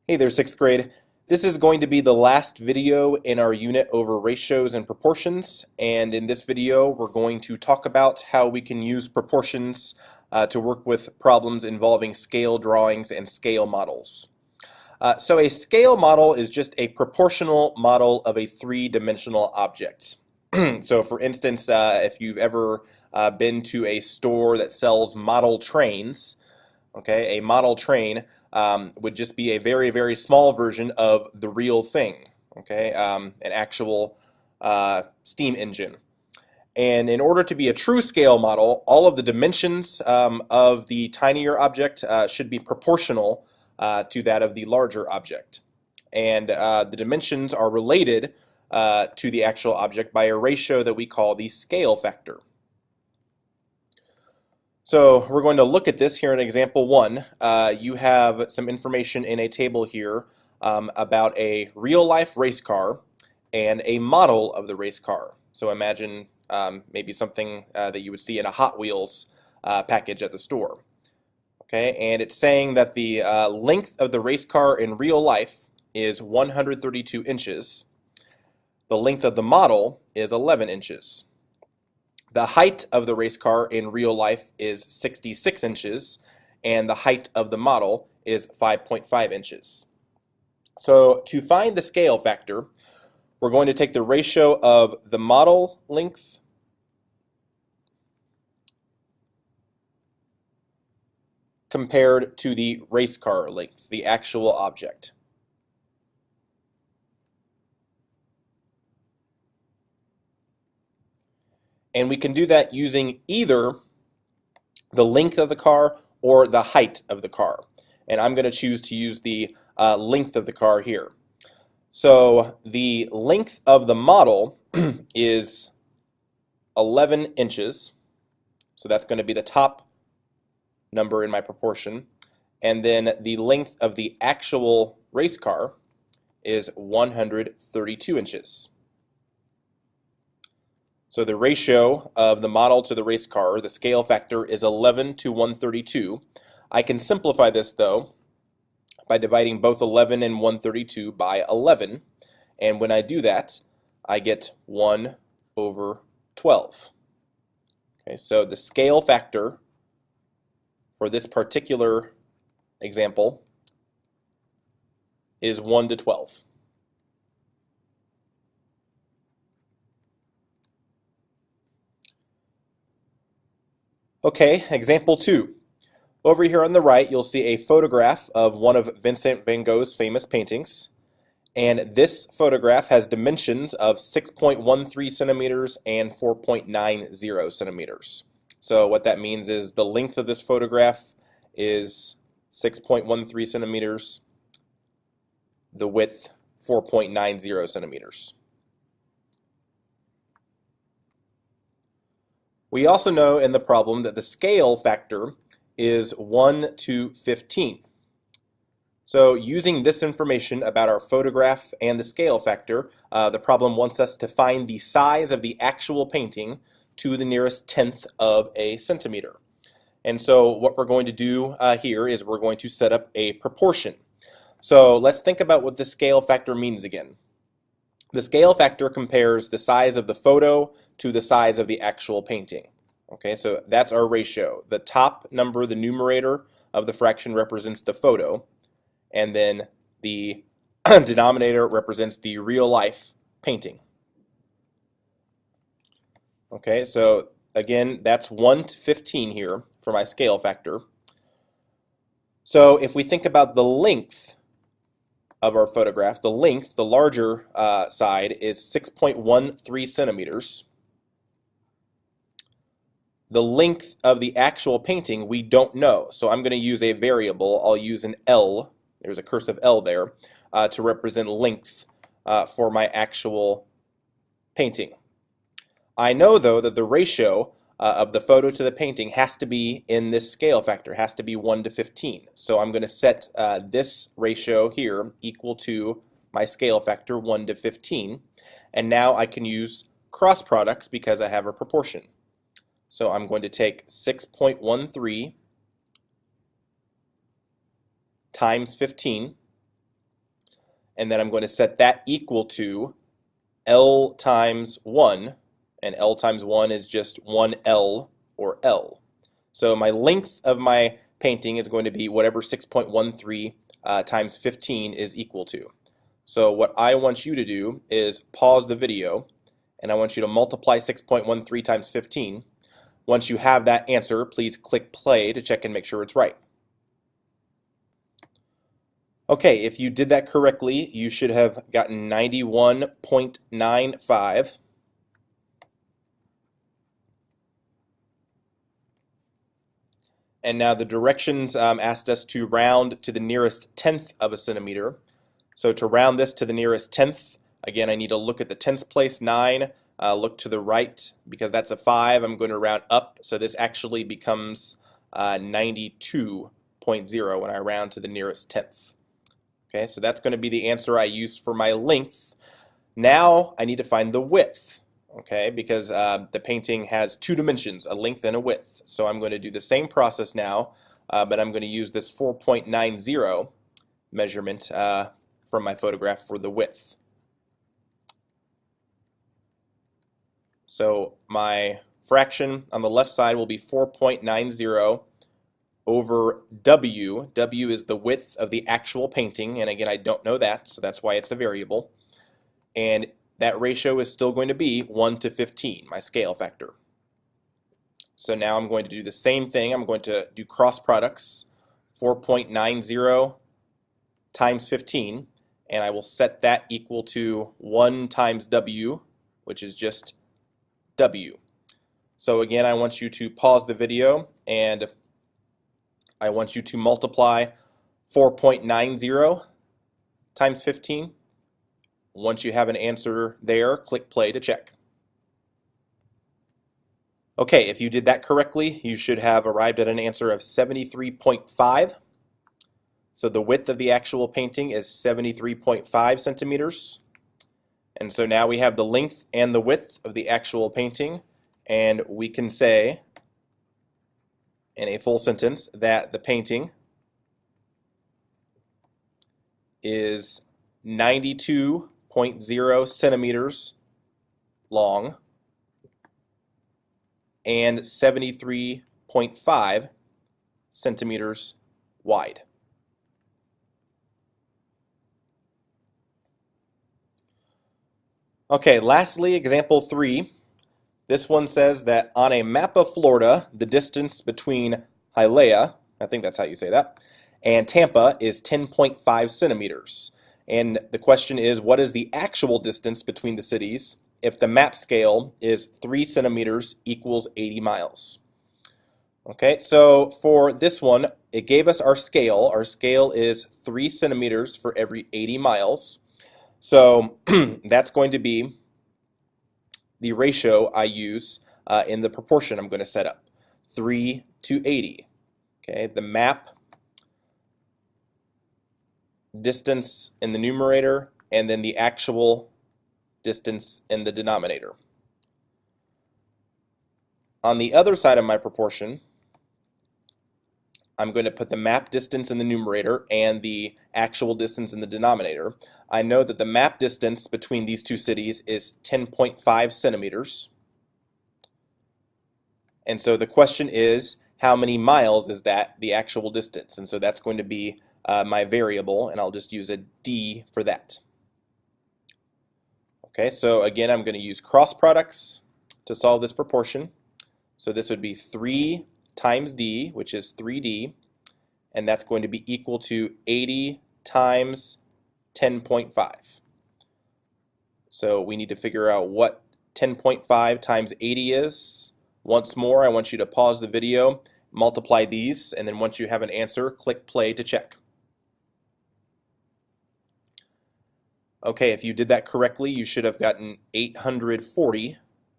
Hey there, 6th grade. This is going to be the last video in our unit over ratios and proportions, and in this video we're going to talk about how we can use proportions to work with problems involving scale drawings and scale models. So a scale model is just a proportional model of a three-dimensional object. So for instance, if you've ever been to a store that sells model trains, okay, a model train would just be a very, very small version of the real thing, okay, an actual steam engine. And in order to be a true scale model, all of the dimensions of the tinier object should be proportional to that of the larger object. And the dimensions are related to the actual object by a ratio that we call the scale factor. So we're going to look at this here in example 1. You have some information in a table here about a real-life race car and a model of the race car. So imagine maybe something that you would see in a Hot Wheels package at the store. Okay, and it's saying that the length of the race car in real life is 132 inches. The length of the model is 11 inches. The height of the race car in real life is 66 inches, and the height of the model is 5.5 inches. So to find the scale factor, we're going to take the ratio of the model length compared to the race car length, the actual object. And we can do that using either the length of the car or the height of the car. And I'm going to choose to use the length of the car here. So the length of the model is 11 inches. So that's going to be the top number in my proportion. And then the length of the actual race car is 132 inches. So the ratio of the model to the race car, the scale factor, is 11 to 132. I can simplify this, though, by dividing both 11 and 132 by 11. And when I do that, I get 1 over 12. Okay, so the scale factor for this particular example is 1 to 12. Okay, example 2. Over here on the right, you'll see a photograph of one of Vincent van Gogh's famous paintings. And this photograph has dimensions of 6.13 centimeters and 4.90 centimeters. So what that means is the length of this photograph is 6.13 centimeters, the width 4.90 centimeters. We also know in the problem that the scale factor is 1 to 15. So using this information about our photograph and the scale factor, the problem wants us to find the size of the actual painting to the nearest tenth of a centimeter. And so what we're going to do here is we're going to set up a proportion. So let's think about what the scale factor means again. The scale factor compares the size of the photo to the size of the actual painting. Okay, so that's our ratio. The top number, the numerator of the fraction, represents the photo, and then the denominator represents the real-life painting. Okay, so again, that's 1 to 15 here for my scale factor. So if we think about the length of our photograph, the length, the larger side, is 6.13 centimeters. The length of the actual painting we don't know, so I'm going to use a variable. I'll use an L, there's a cursive L there, to represent length for my actual painting. I know, though, that the ratio of the photo to the painting has to be in this scale factor, has to be 1 to 15. So I'm going to set this ratio here equal to my scale factor, 1 to 15. And now I can use cross products because I have a proportion. So I'm going to take 6.13 times 15 and then I'm going to set that equal to L times 1, and L times 1 is just 1L, or L. So my length of my painting is going to be whatever 6.13 times 15 is equal to. So what I want you to do is pause the video, and I want you to multiply 6.13 times 15. Once you have that answer, please click play to check and make sure it's right. Okay, if you did that correctly, you should have gotten 91.95. And now the directions asked us to round to the nearest tenth of a centimeter. So to round this to the nearest tenth, again, I need to look at the tenths place, 9, look to the right, because that's a 5, I'm going to round up, so this actually becomes 92.0 when I round to the nearest tenth. Okay, so that's going to be the answer I used for my length. Now I need to find the width, okay, because the painting has 2 dimensions, a length and a width. So I'm going to do the same process now, but I'm going to use this 4.90 measurement from my photograph for the width. So my fraction on the left side will be 4.90 over W. W is the width of the actual painting, and again, I don't know that, so that's why it's a variable. And that ratio is still going to be 1 to 15, my scale factor. So now I'm going to do the same thing. I'm going to do cross products, 4.90 times 15, and I will set that equal to 1 times W, which is just W. So again, I want you to pause the video, and I want you to multiply 4.90 times 15. Once you have an answer there, click play to check. Okay, if you did that correctly, you should have arrived at an answer of 73.5. So the width of the actual painting is 73.5 centimeters. And so now we have the length and the width of the actual painting, and we can say in a full sentence that the painting is 92.0 centimeters long and 73.5 centimeters wide. Okay, lastly, example 3. This one says that on a map of Florida, the distance between Hialeah, I think that's how you say that, and Tampa is 10.5 centimeters. And the question is, what is the actual distance between the cities if the map scale is 3 centimeters equals 80 miles? Okay, so for this one, it gave us our scale. Our scale is 3 centimeters for every 80 miles. So that's going to be the ratio I use in the proportion I'm going to set up, 3 to 80. Okay, the map distance in the numerator, and then the actual distance in the denominator. On the other side of my proportion, I'm going to put the map distance in the numerator and the actual distance in the denominator. I know that the map distance between these two cities is 10.5 centimeters. And so the question is, how many miles is that the actual distance? And so that's going to be my variable, and I'll just use a D for that. Okay, so again, I'm going to use cross products to solve this proportion. So this would be 3 times D, which is 3D, and that's going to be equal to 80 times 10.5. So we need to figure out what 10.5 times 80 is. Once more, I want you to pause the video, multiply these, and then once you have an answer, click play to check. Okay, if you did that correctly, you should have gotten 840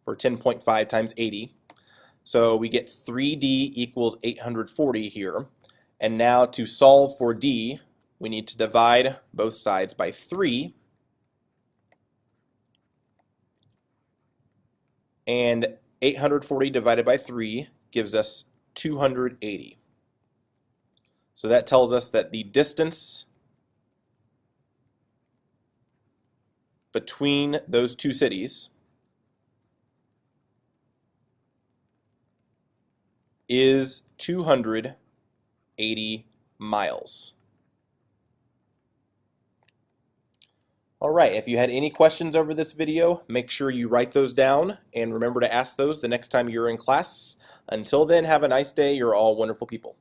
for 10.5 times 80. So we get 3D equals 840 here. And now to solve for D, we need to divide both sides by 3. And 840 divided by 3 gives us 280. So that tells us that the distance between those two cities is 280 miles. All right, if you had any questions over this video, make sure you write those down and remember to ask those the next time you're in class. Until then, have a nice day. You're all wonderful people.